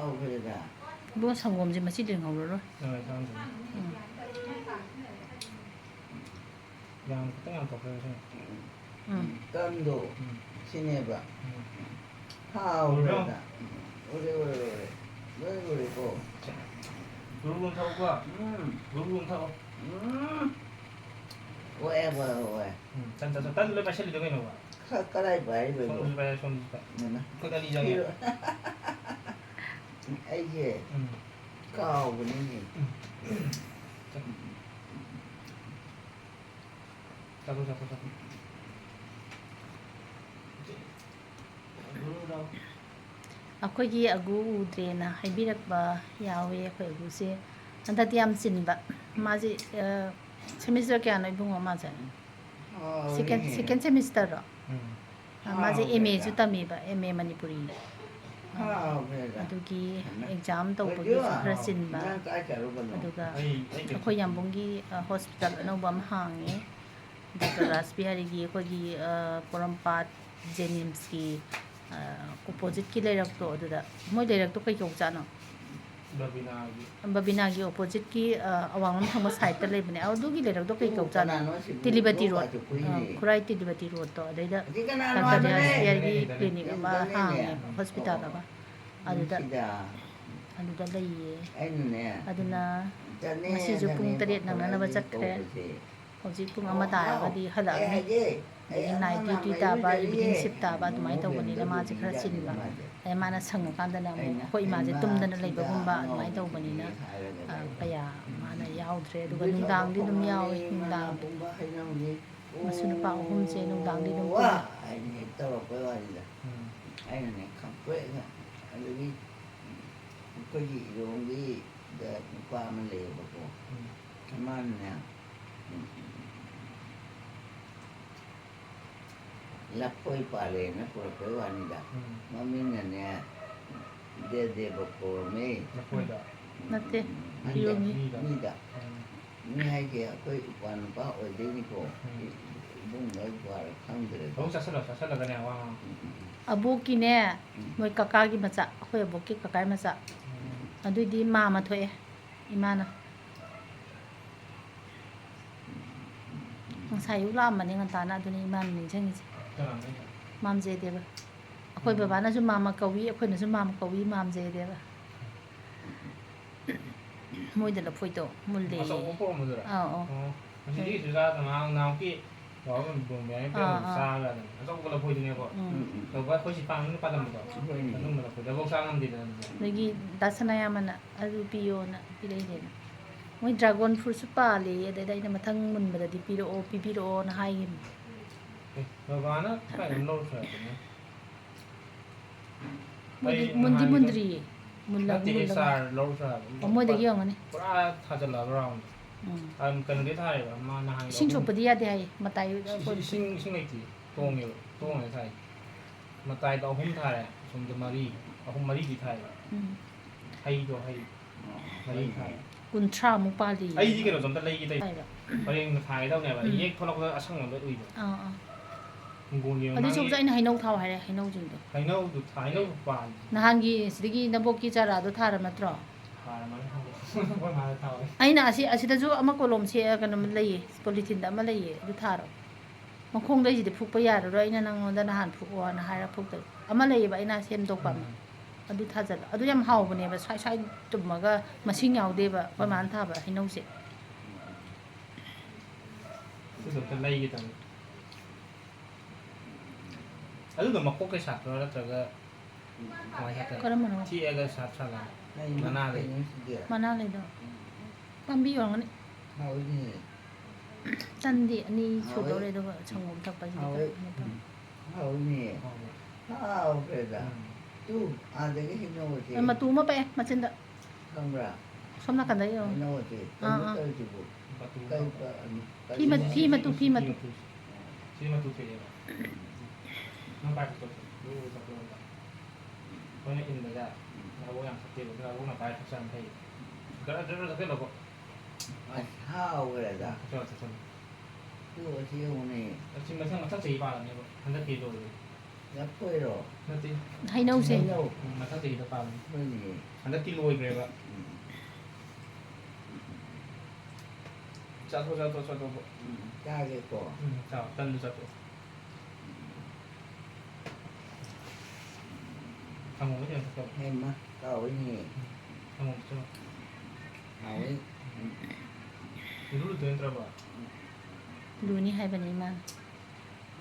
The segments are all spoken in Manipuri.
하오그래다. 뭐 상검지 맛이 된 거로. 상검지. 양 땡한 거 그래서. 깐도 지내봐. 하오그래다. 오래. 그리고. 물건 타고 가. 물건 타고. 왜. 짠. 딸래 마실래 저기 넣어. 가까이 봐야 돼. 손 봐야 손 봐. 그다 이장에. 이게 가오그니. 잡고. ꯑꯩꯈꯣꯏꯒꯤ ꯑꯒꯨ ꯎꯗ꯭ꯔꯦꯅ ꯍꯥꯏꯕꯤꯔꯛꯄ ꯌꯥꯎꯋꯦ ꯑꯩꯈꯣꯏ ꯑꯒꯨꯁꯦ ꯍꯟꯗꯛꯇꯤ ꯌꯥꯝ ꯆꯤꯟꯕ ꯃꯥꯁꯦ ꯁꯦꯃꯤꯁꯇꯔ ꯀꯌꯥꯅꯣ ꯏꯕꯨꯡꯉꯣ ꯃꯥꯁꯦ ꯁꯦꯀꯦꯟ ꯁꯦꯃꯤꯁꯇꯔꯔꯣ ꯃꯥꯁꯦ ꯑꯦꯝ.ꯑꯦꯁꯨ ꯇꯝꯃꯤꯕ ꯑꯦꯝ.ꯑꯦ ꯃꯅꯤꯄꯨꯔꯤ ꯑꯗꯨꯒꯤ ꯑꯦꯛꯖꯥꯝ ꯇꯧꯕꯒꯤꯁꯨ ꯈꯔ ꯆꯤꯟꯕ ꯑꯗꯨꯒ ꯑꯩꯈꯣꯏ ꯌꯥꯝꯕꯨꯡꯒꯤ ꯍꯣꯁꯄꯤꯇꯥꯜ ꯑꯅꯧꯕ ꯑꯃ ꯍꯥꯡꯉꯦ ꯗꯣꯛꯇꯔ ꯔꯥꯁꯕꯤꯍꯥꯔꯤꯒꯤ ꯑꯩꯈꯣꯏꯒꯤ ꯄꯣꯔꯣꯝꯄꯥꯠ ꯖꯦꯅꯤꯝꯁꯀꯤ ꯑꯣꯄꯣꯖꯤꯠꯀꯤ ꯂꯩꯔꯛꯇꯣ ꯑꯗꯨꯗ ꯃꯣꯏ ꯂꯩꯔꯛꯇꯣ ꯀꯩ ꯀꯧꯖꯥꯠꯅꯣ ꯕꯕꯤꯅꯥꯒꯤ ꯑꯣꯄꯣꯖꯤꯠꯀꯤ ꯑꯋꯥꯡꯂꯣꯝ ꯊꯪꯕ ꯁꯥꯏꯗꯇ ꯂꯩꯕꯅꯦ ꯑꯗꯨꯒꯤ ꯂꯩꯔꯛꯇꯣ ꯀꯩ ꯀꯧꯖꯥꯠꯅꯣ ꯇꯤꯂꯤꯕꯇꯤ ꯔꯣꯗ ꯈꯨꯔꯥꯏ ꯇꯤꯂꯤꯕꯇꯤ ꯔꯣꯗꯇꯣ ꯑꯗꯩꯗ ꯗꯣꯛꯇꯔ ꯔꯥꯁꯕꯤꯍꯥꯔꯤꯒꯤ ꯀ꯭ꯂꯤꯅꯤꯛ ꯑꯃ ꯍꯥꯡꯉꯦ ꯍꯣꯁꯄꯤꯇꯥꯜ ꯑꯃ ꯑꯗꯨꯗ ꯂꯩꯌꯦ ꯑꯗꯨꯅ ꯉꯁꯤꯁꯨ ꯄꯨꯡ 7 ꯅꯪꯅꯅꯕ ꯆꯠꯈ꯭ꯔꯦ ꯍꯧꯖꯤꯛ ꯄꯨꯡ 1 ꯇꯥꯔꯒꯗꯤ ꯍꯜꯂꯛꯑꯅꯤ ꯑꯗꯒꯤ ꯅꯥꯏꯠ ꯗ꯭ꯌꯨꯇꯤ ꯇꯥꯕ ꯏꯚꯤꯅꯤꯡ ꯁꯤꯞ ꯇꯥꯕ ꯑꯗꯨꯃꯥꯏꯅ ꯇꯧꯕꯅꯤꯅ ꯃꯥꯁꯦ ꯈꯔ ꯆꯤꯟꯕ ꯑꯗꯩ ꯃꯥꯅ ꯁꯪꯉꯀꯥꯟꯗꯅ ꯑꯃꯨꯛ ꯑꯩꯈꯣꯏ ꯏꯃꯥꯁꯦ ꯇꯨꯝꯗꯅ ꯂꯩꯕꯒꯨꯝꯕ ꯑꯗꯨꯃꯥꯏꯅ ꯇꯧꯕꯅꯤꯅ ꯀꯌꯥ ꯃꯥꯅ ꯌꯥꯎꯗ꯭ꯔꯦ ꯑꯗꯨꯒ ꯅꯨꯡꯗꯥꯡꯗꯤ ꯑꯗꯨꯝ ꯌꯥꯎꯋꯤ ꯅꯨꯡꯗꯥꯡꯗꯤ ꯃꯁꯨ ꯅꯨꯄꯥ 3ꯁꯦ ꯅꯨꯡꯗꯥꯡꯗꯤ ꯑꯗꯨꯝ ꯄꯨꯜꯂꯦ ꯑꯩꯅꯅꯦ ꯈꯪꯄ꯭ꯔꯦꯛꯅ ꯑꯗꯨꯒꯤ ꯑꯩꯈꯣꯏꯒꯤ ꯏꯔꯣꯝꯒꯤꯗ ꯅꯨꯄꯥ ꯑꯃ ꯂꯩꯌꯦꯕꯀꯣ ꯃꯥꯅꯅꯦ ꯂꯐꯣꯏ ꯄꯥꯜꯂꯦꯅ ꯄꯨꯔꯛꯄꯩ ꯋꯥꯅꯤꯗ ꯃꯃꯤꯡꯅꯅꯦ ꯗꯦꯕ ꯀꯧꯔꯝꯃꯦ ꯅꯠꯇꯦ ꯏꯔꯣꯝꯒꯤ ꯃꯤ ꯍꯥꯏꯁꯦ ꯑꯩꯈꯣꯏ ꯏꯄꯥ ꯅꯨꯄꯥ ꯑꯣꯏꯗꯣꯏꯅꯤꯀꯣ ꯏꯕꯨꯡꯒ ꯏꯄꯥꯔ ꯈꯪꯗ꯭ꯔꯦ ꯆꯠꯁꯜꯂꯒꯅꯦ ꯑꯕꯣꯛꯀꯤꯅꯦ ꯃꯣꯏ ꯀꯀꯥꯒꯤ ꯃꯆꯥ ꯑꯩꯈꯣꯏ ꯑꯕꯣꯛꯀꯤ ꯀꯀꯥꯒꯤ ꯃꯆꯥ ꯑꯗꯨꯏꯗꯤ ꯃꯥꯃ ꯊꯣꯛꯑꯦ ꯏꯃꯥꯅ ꯉꯁꯥꯏ ꯑꯌꯨꯛ ꯂꯥꯛꯑꯝꯕꯅꯦ ꯉꯟꯇꯥꯅ ꯑꯗꯨꯅꯤ ꯏꯃꯥꯅ ꯅꯤꯡꯁꯤꯡꯉꯤꯁꯦ ꯃꯥꯝꯖꯦꯗꯦꯕ ꯑꯩꯈꯣꯏ ꯕꯕꯥꯅꯁꯨ ꯃꯥꯃ ꯀꯧꯏ ꯑꯩꯈꯣꯏꯅꯁꯨ ꯃꯥꯃ ꯀꯧꯏ ꯃꯥꯝꯖꯦꯗꯦꯕ ꯃꯣꯏꯗ ꯂꯐꯣꯏꯗꯣ ꯃꯨꯜꯂꯦ ꯑꯧ ꯑꯗꯒꯤ ꯗꯥ ꯁꯅꯥꯌꯥꯃꯅ ꯑꯗꯨ ꯄꯤꯌꯣꯅ ꯄꯤꯔꯛꯏꯅꯦꯅ ꯃꯣꯏ ꯗ꯭ꯔꯥꯒꯣꯟ ꯐ꯭ꯔꯨꯠꯁꯨ ꯄꯥꯜꯂꯦ ꯑꯗꯩꯗ ꯑꯩꯅ ꯃꯊꯪ ꯃꯨꯟꯕꯗꯗꯤ ꯄꯤꯕꯤꯔꯛꯑꯣꯅ ꯍꯥꯏꯈꯤꯕꯅꯤ ꯃꯨꯟꯗꯤ ꯃꯨꯟꯗ꯭ꯔꯤꯌꯦ ꯃꯣꯏꯗꯒꯤ ꯌꯧꯉꯅꯤ ꯀꯩꯅꯣꯗꯤ ꯊꯥꯏꯌꯦꯕ ꯃꯥ ꯅꯍꯥꯟ ꯏꯁꯤꯡ ꯁꯣꯛꯄꯗꯤ ꯌꯥꯗꯦ ꯍꯥꯏꯌꯦ ꯃꯇꯥꯏ ꯏꯁꯤꯡ ꯂꯩꯇꯦ ꯇꯣꯡꯉꯦ ꯊꯥꯏ ꯃꯇꯥꯏꯗ 3 ꯊꯥꯔꯦ ꯁꯣꯝꯗ 3-4ꯗꯤ ꯊꯥꯏꯌꯦꯕ ꯍꯩ 3 ꯊꯥꯏ 30ꯃꯨꯛ ꯄꯥꯜꯂꯤ ꯑꯩꯗꯤ ꯀꯩꯅꯣ ꯁꯣꯝꯗ ꯂꯩꯒꯦ ꯇꯧ ꯍꯣꯔꯦꯟ ꯊꯥꯒꯦꯗꯧꯅꯦꯕ ꯍꯦꯛ ꯊꯣꯛꯂꯛꯄꯗ ꯑꯁꯪꯕꯗ ꯎꯏꯕ ꯑꯗꯨꯁꯨ ꯑꯩꯅ ꯍꯩꯅꯧ ꯊꯥꯎ ꯍꯥꯏꯔꯦ ꯍꯩꯅꯧꯁꯤꯡꯗꯣ ꯍꯩꯅꯧ ꯄꯥꯜꯂꯤ ꯅꯍꯥꯟꯒꯤ ꯁꯤꯗꯒꯤ ꯅꯕꯣꯛꯀꯤ ꯆꯥꯔꯥꯗꯣ ꯊꯥꯔꯕ ꯅꯠꯇ꯭ꯔꯣ ꯑꯩꯅ ꯑꯁꯤꯗꯁꯨ ꯑꯃ ꯀꯣꯂꯣꯝ ꯀꯩꯅꯣ ꯂꯩꯌꯦ ꯄꯣꯂꯤꯊꯤꯟꯗ ꯑꯃ ꯂꯩꯌꯦ ꯑꯗꯨ ꯊꯥꯔꯣ ꯃꯈꯣꯡꯗꯩꯁꯤꯗꯤ ꯐꯨꯛꯄ ꯌꯥꯔꯔꯣꯏ ꯑꯩꯅ ꯅꯪꯉꯣꯟꯗ ꯅꯍꯥꯟ ꯐꯨꯛꯑꯣꯅ ꯍꯥꯏꯔ ꯐꯨꯛꯇꯕ ꯑꯃ ꯂꯩꯌꯦꯕ ꯑꯩꯅ ꯁꯦꯝꯗꯣꯛꯄ ꯑꯃ ꯑꯗꯨ ꯊꯥꯖꯜꯂꯣ ꯑꯗꯨ ꯌꯥꯝ ꯍꯥꯎꯕꯅꯦꯕ ꯁ꯭ꯋꯥꯏ ꯇꯨꯝꯃꯒ ꯃꯁꯤꯡ ꯌꯥꯎꯗꯦꯕ ꯑꯩꯈꯣꯏ ꯃꯥꯅ ꯊꯥꯕ ꯍꯩꯅꯧꯁꯦ ꯂꯩꯒꯦ ꯇꯧꯅꯤ ꯑꯗꯨꯗꯣ ꯃꯀꯣꯛꯀꯩ ꯁꯥꯠꯄ꯭ꯔꯣ ꯅꯠꯇ꯭ꯔꯒ ꯀꯔꯝꯕꯅꯣ ꯊꯤꯑꯒ ꯁꯥꯠꯂ ꯃꯅꯥ ꯂꯩꯗꯣ ꯄꯥꯝꯕꯤ ꯑꯣꯏꯔꯝꯒꯅꯤ ꯇꯟꯗꯤ 2 ꯁꯨꯗꯧꯔꯦ ꯑꯗꯨꯒ ꯁꯪꯒꯣꯝ ꯊꯛꯄꯁꯤꯗꯤ ꯃꯇꯨ ꯑꯃ ꯄꯛꯑꯦ ꯃꯆꯤꯟꯗ ꯁꯣꯝ ꯅꯥꯀꯟꯗ ꯌꯦꯡꯉꯣ ꯐꯤ ꯃꯇꯨ ꯁꯤ ꯃꯇꯨ ꯊꯣꯛꯑꯦꯕ ꯅꯪ ꯄꯥꯏꯊꯣꯛ ꯑꯩꯈꯣꯏꯅ ꯏꯟꯕꯗ ꯅꯕꯣꯛ ꯌꯥꯝ ꯊꯛꯇꯦꯕ ꯅꯕꯣꯛꯅ ꯄꯥꯏ ꯊꯛꯆꯕ ꯐꯩ ꯈꯔ ꯊꯛꯆꯜꯂꯣꯀꯣ ꯃꯊꯪ ꯆꯍꯤ ꯄꯥꯜꯂꯅꯦꯕ ꯍꯟꯗꯛꯀꯤ ꯂꯣꯏꯔꯦ ꯂꯐꯣꯏꯔꯣ ꯅꯠꯇꯦ ꯍꯩꯅꯧꯁꯦ ꯍꯩꯅꯧ ꯃꯊꯛꯇꯒꯤꯗ ꯄꯥꯜꯂꯤ ꯍꯣꯏꯅꯦ ꯍꯟꯗꯛꯇꯤ ꯂꯣꯏꯈ꯭ꯔꯦꯕ ꯆꯥꯊꯣꯛ ꯆꯥꯒꯦꯀꯣ ꯆꯥꯎ ꯇꯟꯗꯨ ꯆꯥꯊꯣꯛ ꯊꯝꯃꯣ ꯀꯩꯅꯣ ꯇꯧ ꯍꯦꯃ ꯀꯥꯎꯏꯅꯦ ꯊꯝꯃꯣ ꯆꯪꯉꯣ ꯍꯥꯎꯋꯤ 이리로 되더라고. ꯂꯨꯅꯤ ꯍꯥꯏꯕꯅꯤ ꯏꯃꯥꯅ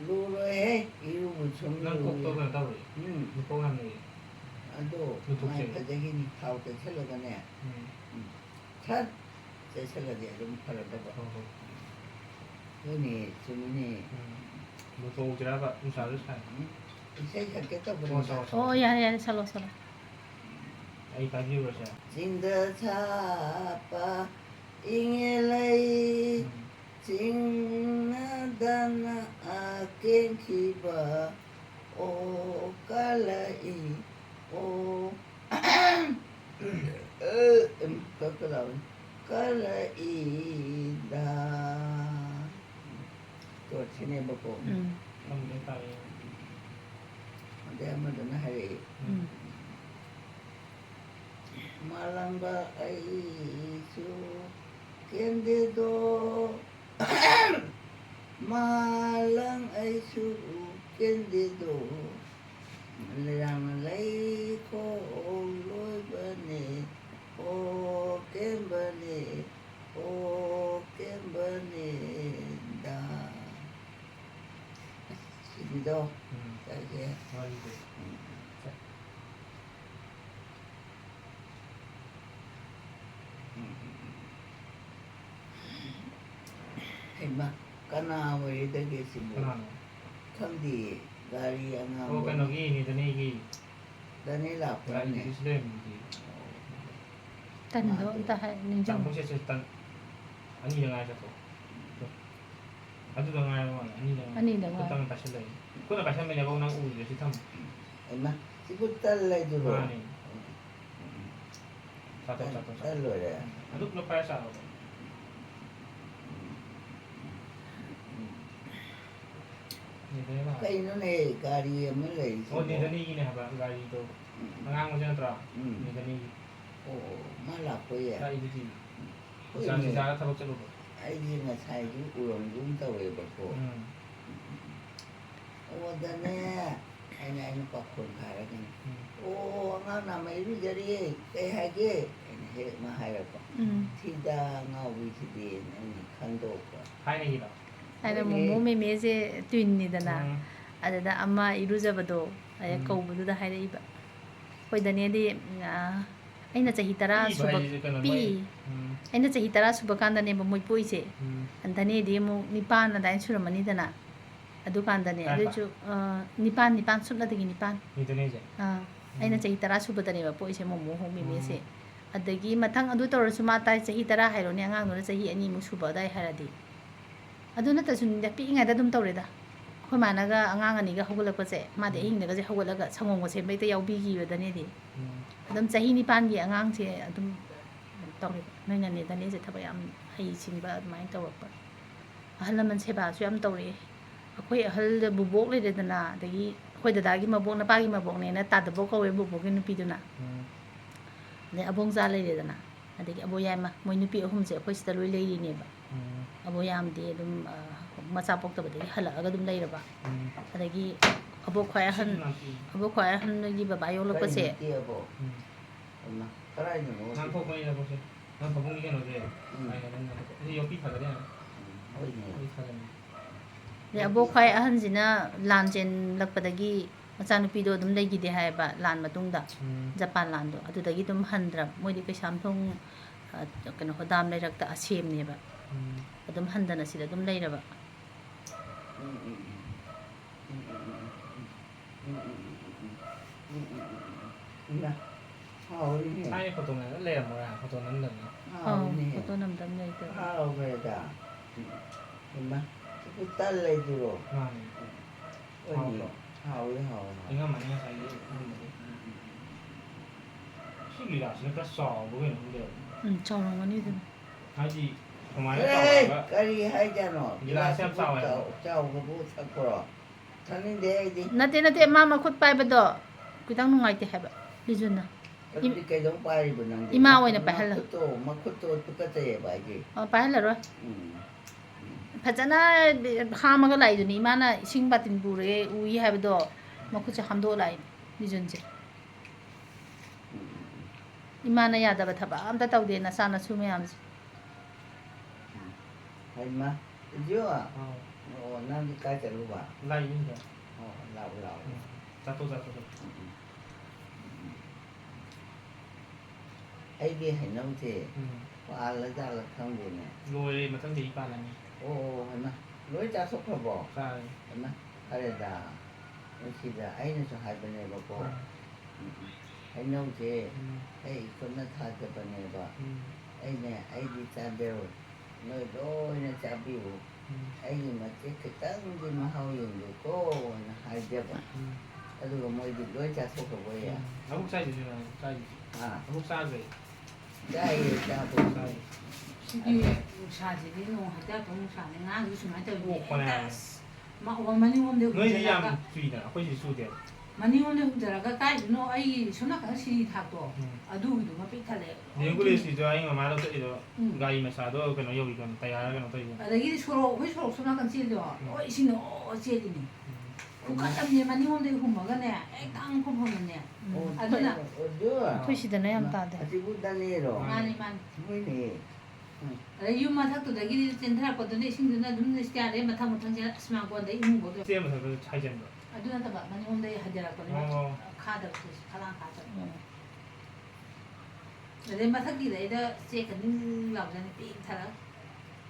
ꯂꯨꯔꯣꯏꯍꯦ 이루고 좀 난 꼭또 그냥 따로. 꼭 하는 게. ꯑꯗꯣ ꯃꯥꯏ ꯐꯖꯒꯤꯅꯤ ꯊꯥꯎ ꯇꯩꯁꯜꯂꯒꯅꯦ ꯁꯠ ꯇꯩꯁꯜꯂꯗꯤ ꯑꯗꯨꯝ ꯐꯔꯗꯕ ꯍꯣꯏꯅꯦ ꯆꯨꯝꯃꯤꯅꯦ 노토지라가 우사를 사. ꯏꯁꯩ ꯁꯛꯀꯦ ꯇꯧꯕꯅꯤ ꯑꯣ ꯌꯥꯔꯦ ꯌꯥꯔꯦ ꯁꯛꯂꯣ ꯁꯛꯂꯣ 아이 가지고 자. ꯆꯤꯡꯗ ꯁꯥꯠꯄ ꯏꯉꯦꯂꯩ ꯆꯤꯡꯅꯗꯅ ꯀꯦꯟꯈꯤꯕ ꯑꯣ ꯀꯂꯛꯏ ꯑꯣ ꯀꯛꯀꯗꯕꯅꯤ ꯀꯂꯛꯏꯗ ꯇꯣꯠꯁꯤꯅꯦꯕꯀꯣ 한번 따위. ꯑꯗꯩ ꯑꯃꯗꯨꯅ ꯍꯥꯏꯔꯛꯏ ꯃꯥꯂꯪꯕ ꯑꯩꯁꯨ ꯀꯦꯟꯗꯦꯗꯣ ꯃꯥꯂꯪ ꯑꯩꯁꯨ ꯀꯦꯟꯗꯦꯗꯣ ꯂꯩꯔꯥꯡꯅ ꯂꯩꯈꯣꯜ ꯂꯣꯏꯕꯅꯦ ꯑꯣ ꯀꯦꯟꯕꯅꯦ ꯑꯣ ꯀꯦꯟꯕꯅꯦꯗ 시비도 이제 맞지. 해마 까나워야 되겠지 뭐 하나는. 컨디 가리 안가 어 그노기 니더니기. 다니라 가리 보네 이슬람이지. ตันโดตาให้หนึ่งจัง 장보셔서 일단 아니 영화에서도. 아주 영화에 와 아니 영화. 아니 영화. 그다음 다시 래. 그나 다시 한번 내가 오늘 우리 이제 탐. 해마 지금 딸래 들어 아니. 자도. 딸로래 아주 너 파야사. 니더니가. cái nó này 가리 mới lấy 어 니더니기네 하봐 가리도. ngang một tra. 니더니. 오 말라 보여 나 이거지. 자자 타고 쳐도. 아이디가 사이즈 우렁 따위에 받고 오다네 아이는 바꾼 가라긴 오 나나 메리저리 대하게 해 마하여고 티다 나위지디 칸도 하이네기다. 아이다 모모 메메제 뚜인니다나 아데다 아마 이루자바도 아예 거우부두다 하이레이바 호이다네디 ꯑꯩꯅ ꯆꯍꯤ 10 ꯁꯨꯕ ꯄꯤ ꯑꯩꯅ ꯆꯍꯤ 10 ꯁꯨꯕ ꯀꯥꯟꯗꯅꯦꯕ ꯃꯣꯏ ꯄꯣꯏꯁꯦ ꯑꯟꯗꯅꯦꯗꯤ ꯑꯃꯨꯛ 9 ꯑꯗꯥꯏ ꯁꯨꯔꯝꯃꯅꯤꯗꯅ ꯑꯗꯨ ꯀꯥꯟꯗꯅꯦ ꯑꯗꯨꯁꯨ 9 ꯁꯨꯞꯅꯗꯒꯤ 9 니더니제. ꯑꯩꯅ ꯆꯍꯤ 10 ꯁꯨꯕꯗꯅꯦꯕ ꯄꯣꯏꯁꯦ ꯃꯣꯃꯣ ꯍꯣꯡ ꯃꯦꯃꯦꯁꯦ ꯑꯗꯒꯤ ꯃꯊꯪ ꯑꯗꯨ ꯇꯧꯔꯁꯨ ꯃꯥ ꯇꯥꯏ ꯆꯍꯤ 10 ꯍꯥꯏꯔꯣꯅꯦ ꯑꯉꯥꯡꯗꯨꯅ ꯆꯍꯤ 2ꯃꯨꯛ ꯁꯨꯕ ꯑꯗꯥꯏ ꯍꯥꯏꯔꯗꯤ ꯑꯗꯨ ꯅꯠꯇꯁꯨ ꯄꯤꯛꯏꯉꯩꯗ ꯑꯗꯨꯝ ꯇꯧꯔꯦꯗ ꯑꯩꯈꯣꯏ ꯃꯥꯅꯒ ꯑꯉꯥꯡ ꯑꯅꯤꯒ ꯍꯧꯒꯠꯂꯛꯄꯁꯦ ꯃꯥꯗꯤ ꯑꯍꯤꯡꯗꯒꯁꯦ ꯍꯧꯒꯠꯂꯒ ꯁꯪꯒꯣꯝꯒ ꯁꯦꯝꯕ ꯍꯦꯛꯇ ꯌꯥꯎꯕꯤꯈꯤꯕꯗꯅꯦꯗꯤ ꯑꯗꯨꯝ ꯆꯍꯤ 9ꯒꯤ ꯑꯉꯥꯡꯁꯦ ꯑꯗꯨꯝ ꯇꯧꯔꯦꯕ ꯅꯣꯏꯅ ꯅꯦꯗꯅꯦꯁꯦ ꯊꯕꯛ ꯌꯥꯝ ꯍꯩꯁꯤꯡꯕ ꯑꯗꯨꯃꯥꯏꯅ ꯇꯧꯔꯛꯄ ꯑꯍꯜ ꯂꯃꯟ ꯁꯦꯕꯥꯁꯨ ꯌꯥꯝ ꯇꯧꯔꯛꯑꯦ ꯑꯩꯈꯣꯏ ꯑꯍꯜ ꯕꯨꯕꯣꯛ ꯂꯩꯔꯦꯗꯅ ꯑꯗꯒꯤ ꯑꯩꯈꯣꯏ ꯗꯗꯥꯒꯤ ꯃꯕꯣꯛ ꯅꯄꯥꯒꯤ ꯃꯕꯣꯛꯅꯦꯅ ꯇꯥꯗꯕꯣꯛ ꯀꯧꯋꯦ ꯕꯨꯕꯣꯛꯀꯤ ꯅꯨꯄꯤꯗꯨꯅ ꯑꯗꯩ ꯑꯕꯣꯡꯆꯥ ꯂꯩꯔꯦꯗꯅ ꯑꯗꯒꯤ ꯑꯕꯣꯌꯥꯏꯃ ꯃꯣꯏ ꯅꯨꯄꯤ ꯑꯍꯨꯝꯁꯦ ꯑꯩꯈꯣꯏ ꯁꯤꯗ ꯂꯣꯏ ꯂꯩꯔꯤꯅꯦꯕ ꯑꯕꯣꯌꯥꯝꯗꯤ ꯑꯗꯨꯝ ꯃꯆꯥ ꯄꯣꯛꯇꯕꯗꯒꯤ ꯍꯜꯂꯛꯑꯒ ꯑꯗꯨꯝ ꯂꯩꯔꯕ ꯑꯗꯒꯤ ꯑꯕꯣꯛ ꯈ꯭ꯋꯥꯏ ꯑꯍꯟꯒꯤ ꯕꯕꯥ ꯌꯣꯛꯂꯛꯄꯁꯦ 엄마 살아있는 거 난 포근이다 보세요. 난 포근이 걔너지. 아니 난 이제 옆이 타거든. 어이네 ꯑꯗꯩ ꯑꯕꯣꯛ ꯈ꯭ꯋꯥꯏ ꯑꯍꯟꯁꯤꯅ ꯂꯥꯟ ꯆꯦꯟꯂꯛꯄꯗꯒꯤ ꯃꯆꯥꯅꯨꯄꯤꯗꯣ ꯑꯗꯨꯝ ꯂꯩꯈꯤꯗꯦ ꯍꯥꯏꯌꯦꯕ ꯂꯥꯟ ꯃꯇꯨꯡꯗ ꯖꯄꯥꯟ ꯂꯥꯟꯗꯣ ꯑꯗꯨꯗꯒꯤ ꯑꯗꯨꯝ ꯍꯟꯗ꯭ꯔꯕ ꯃꯣꯏꯗꯤ ꯀꯩꯁꯥꯝꯊꯣꯡ ꯀꯩꯅꯣ ꯍꯣꯗꯥꯝ ꯂꯩꯔꯛꯇ ꯑꯁꯦꯝꯅꯦꯕ ꯑꯗꯨꯝ ꯍꯟꯗꯅ ꯁꯤꯗ ꯑꯗꯨꯝ ꯂꯩꯔꯕ 사이 포토는 레야 뭐야 포토는 는 포토 남담 레이더 하오베다 엄마 그 딸래주로 어디 하오이 이거 많이 사이 시기가 진짜 써 보이는데 저런거니든 아직 그만해 그래 봐 까리 하잖아 이라 셈 싸워요 짜오고 뭐 샀거라 ꯊꯥꯅꯤꯡꯗꯦ ꯑꯩꯗꯤ ꯅꯠꯇꯦ ꯃꯥ ꯃꯈꯨꯠ ꯄꯥꯏꯕꯗꯣ ꯈꯤꯇꯪ ꯅꯨꯡꯉꯥꯏꯇꯦ ꯍꯥꯏꯕ ꯕꯤꯖꯨꯅ ꯑꯗꯨꯗꯤ ꯀꯩꯗꯧ ꯄꯥꯏꯔꯤꯕ ꯅꯪꯗꯤ ꯏꯃꯥ ꯑꯣꯏꯅ ꯄꯥꯏꯍꯜꯂꯣ ꯃꯈꯨꯠꯇꯣ ꯇꯨꯀꯠꯆꯩꯌꯦꯕ ꯑꯩꯗꯤ ꯄꯥꯏꯍꯜꯂꯔꯣꯏ ꯎꯝ ꯐꯖꯅ ꯍꯥꯝꯃꯒ ꯂꯥꯛꯏꯗꯨꯅꯤ ꯏꯃꯥꯅ ꯏꯁꯤꯡ ꯕꯥꯇꯤꯟ ꯄꯨꯔꯦ ꯎꯏ ꯍꯥꯏꯕꯗꯣ ꯃꯈꯨꯠꯁꯦ ꯍꯥꯝꯗꯣꯛꯑ ꯂꯥꯛꯏꯅꯤ ꯕꯤꯖꯨꯟꯁꯦ ꯏꯃꯥꯅ ꯌꯥꯗꯕ ꯊꯕꯛ ꯑꯝꯇ ꯇꯧꯗꯦ ꯅꯆꯥ ꯅꯁꯨ ꯃꯌꯥꯝꯁꯦ ꯍꯩꯃ ꯏꯖꯨ ꯑꯥꯎ ꯑꯣ ꯅꯪꯗꯤ ꯀꯥꯏ ꯆꯠꯂꯨꯕ ꯂꯥꯛꯏꯅꯤꯗ ꯑꯣ ꯂꯥꯛꯑꯣ ꯆꯠꯊꯣꯛ ꯑꯩꯒꯤ ꯍꯩꯅꯧꯁꯦ ꯄꯥꯜꯂꯖꯥꯠꯂ ꯈꯪꯗꯦꯅꯦ ꯂꯣꯏꯔꯦ ꯃꯊꯪ ꯆꯍꯤ ꯄꯥꯜꯂꯅꯤ ꯑꯣ ꯍꯩꯃ ꯂꯣꯏ ꯆꯥꯊꯣꯛꯈ꯭ꯔꯕꯣ ꯆꯥꯔꯦ ꯍꯩꯃ ꯐꯔꯦꯗ ꯁꯤꯗ ꯑꯩꯅꯁꯨ ꯍꯥꯏꯕꯅꯦꯕꯀꯣ ꯍꯩꯅꯧꯁꯦ ꯑꯩ ꯈꯨꯠꯅ ꯊꯥꯖꯕꯅꯦꯕ ꯑꯩꯗꯤ ꯆꯥꯟꯗꯦꯜ ꯅꯣꯏ ꯂꯣꯏꯅ ꯆꯥꯕꯤꯌꯨ ꯑꯩꯒꯤ ꯃꯇꯦꯛ ꯈꯤꯇꯪꯗꯤ ꯃꯍꯥꯎ ꯌꯦꯡꯒꯦꯀꯣꯅ ꯍꯥꯏꯖꯕ ꯑꯗꯨꯒ ꯃꯣꯏꯗꯤ ꯂꯣꯏ ꯆꯥꯊꯣꯛꯈ꯭ꯔꯕ ꯌꯥ ꯑꯃꯨꯛ ꯆꯥꯏꯗꯨꯁꯨ ꯆꯥꯏꯗꯨꯁꯨ ꯑꯃꯨꯛ ꯆꯥꯈ꯭ꯔꯦ ꯆꯥꯏꯌꯦ ꯆꯥꯕ ꯆꯥꯏ ꯁꯤꯒꯤ ꯅꯨꯡꯁꯥꯁꯤꯗꯤ ꯅꯣꯡ ꯍꯩꯇꯥꯛꯄ ꯅꯨꯡꯁꯥꯅꯤ ꯉꯥꯡꯁꯨ ꯁꯨꯃꯥꯏꯅ ꯇꯧꯋꯤ ꯑꯣꯛꯄꯅꯦ ꯍꯦꯛꯇ ꯍꯥꯏꯕ ꯃꯅꯤꯡꯂꯣꯝꯗ ꯅꯣꯏꯗꯤ ꯌꯥꯝ ꯍꯨꯝꯖꯤꯜꯂꯒ ꯆꯨꯏꯗꯅ ꯑꯩꯈꯣꯏꯁꯤ ꯆꯨꯗꯦꯕ ꯃꯅꯤꯡꯂꯣꯝꯗ ꯍꯨꯝꯖꯤꯜꯂꯒ ꯀꯥꯏꯗꯅꯣ ꯑꯩꯒꯤ ꯁꯣꯝ ꯅꯥꯀꯟ ꯁꯤꯔꯤ ꯊꯥꯛꯇꯣ ꯑꯗꯨꯒꯤꯗꯨꯃ ꯄꯤꯛ ꯊꯜꯂꯦ ꯅꯦꯒꯨꯂꯦꯁꯀꯤꯁꯨ ꯑꯩ ꯃꯃꯥꯗ ꯆꯠꯂꯤꯗꯣ ꯒꯥꯔꯤ ꯃꯆꯥꯗꯣ ꯀꯩꯅꯣ ꯌꯧꯋꯤ ꯀꯩꯅꯣ ꯇꯌꯥꯔ ꯀꯩꯅꯣ ꯇꯧꯋꯤꯗꯅ ꯑꯗꯒꯤꯗꯤ ꯁꯣꯔꯣꯛ ꯑꯩꯈꯣꯏ ꯁꯣꯔꯣꯛ ꯁꯣꯝ ꯅꯥꯀꯟ ꯆꯦꯜꯂꯤꯗꯣ ꯂꯣꯏ ꯏꯁꯤꯡꯅ ꯆꯦꯜꯂꯤꯅꯤ ꯈꯨꯀꯠꯂꯝꯅꯦ ꯃꯅꯤꯡꯂꯣꯝꯗꯒꯤ ꯍꯨꯝꯃꯒꯅꯦ ꯍꯦꯛꯇꯪ ꯈꯣꯡꯐꯝꯅꯅꯦ ꯑꯗꯨꯅ ꯑꯩꯈꯣꯏ ꯁꯤꯗꯅ ꯌꯥꯝ ꯇꯥꯗꯦ ꯑꯁꯤꯕꯨ ꯗꯅꯦꯔꯣ ꯃꯥꯅꯤ ꯍꯣꯏꯅꯦ ꯑꯗꯩ ꯌꯨꯝ ꯃꯊꯛꯇꯨꯗꯒꯤꯗꯤ ꯆꯦꯟꯊꯔꯛꯄꯗꯨꯅ ꯏꯁꯤꯡꯗꯨꯅ ꯑꯗꯨꯝ ꯏꯁꯇꯤꯌꯥꯔꯗꯩ ꯃꯊꯪ ꯁꯤꯃꯥꯡꯀꯣꯟꯗꯩ ꯏꯃꯨꯡꯐꯥꯎꯗ ꯆꯦ ꯃꯊꯛꯇ ꯍꯥꯏꯖꯟꯕ ꯑꯗꯨ ꯅꯠꯇꯕ ꯃꯅꯤꯡꯂꯣꯝꯗꯒꯤ ꯍꯥꯏꯊꯔꯛꯄꯅꯦ ꯑꯣ ꯈꯥꯗꯕꯁꯦ ꯈꯂꯥꯡ ꯈꯥꯗꯕ ꯑꯗꯩ ꯃꯊꯛꯀꯤꯗꯩꯗ ꯆꯦꯛ ꯈꯗꯤꯡ ꯂꯥꯎꯖꯅꯤ ꯄꯤꯛ ꯊꯔꯒ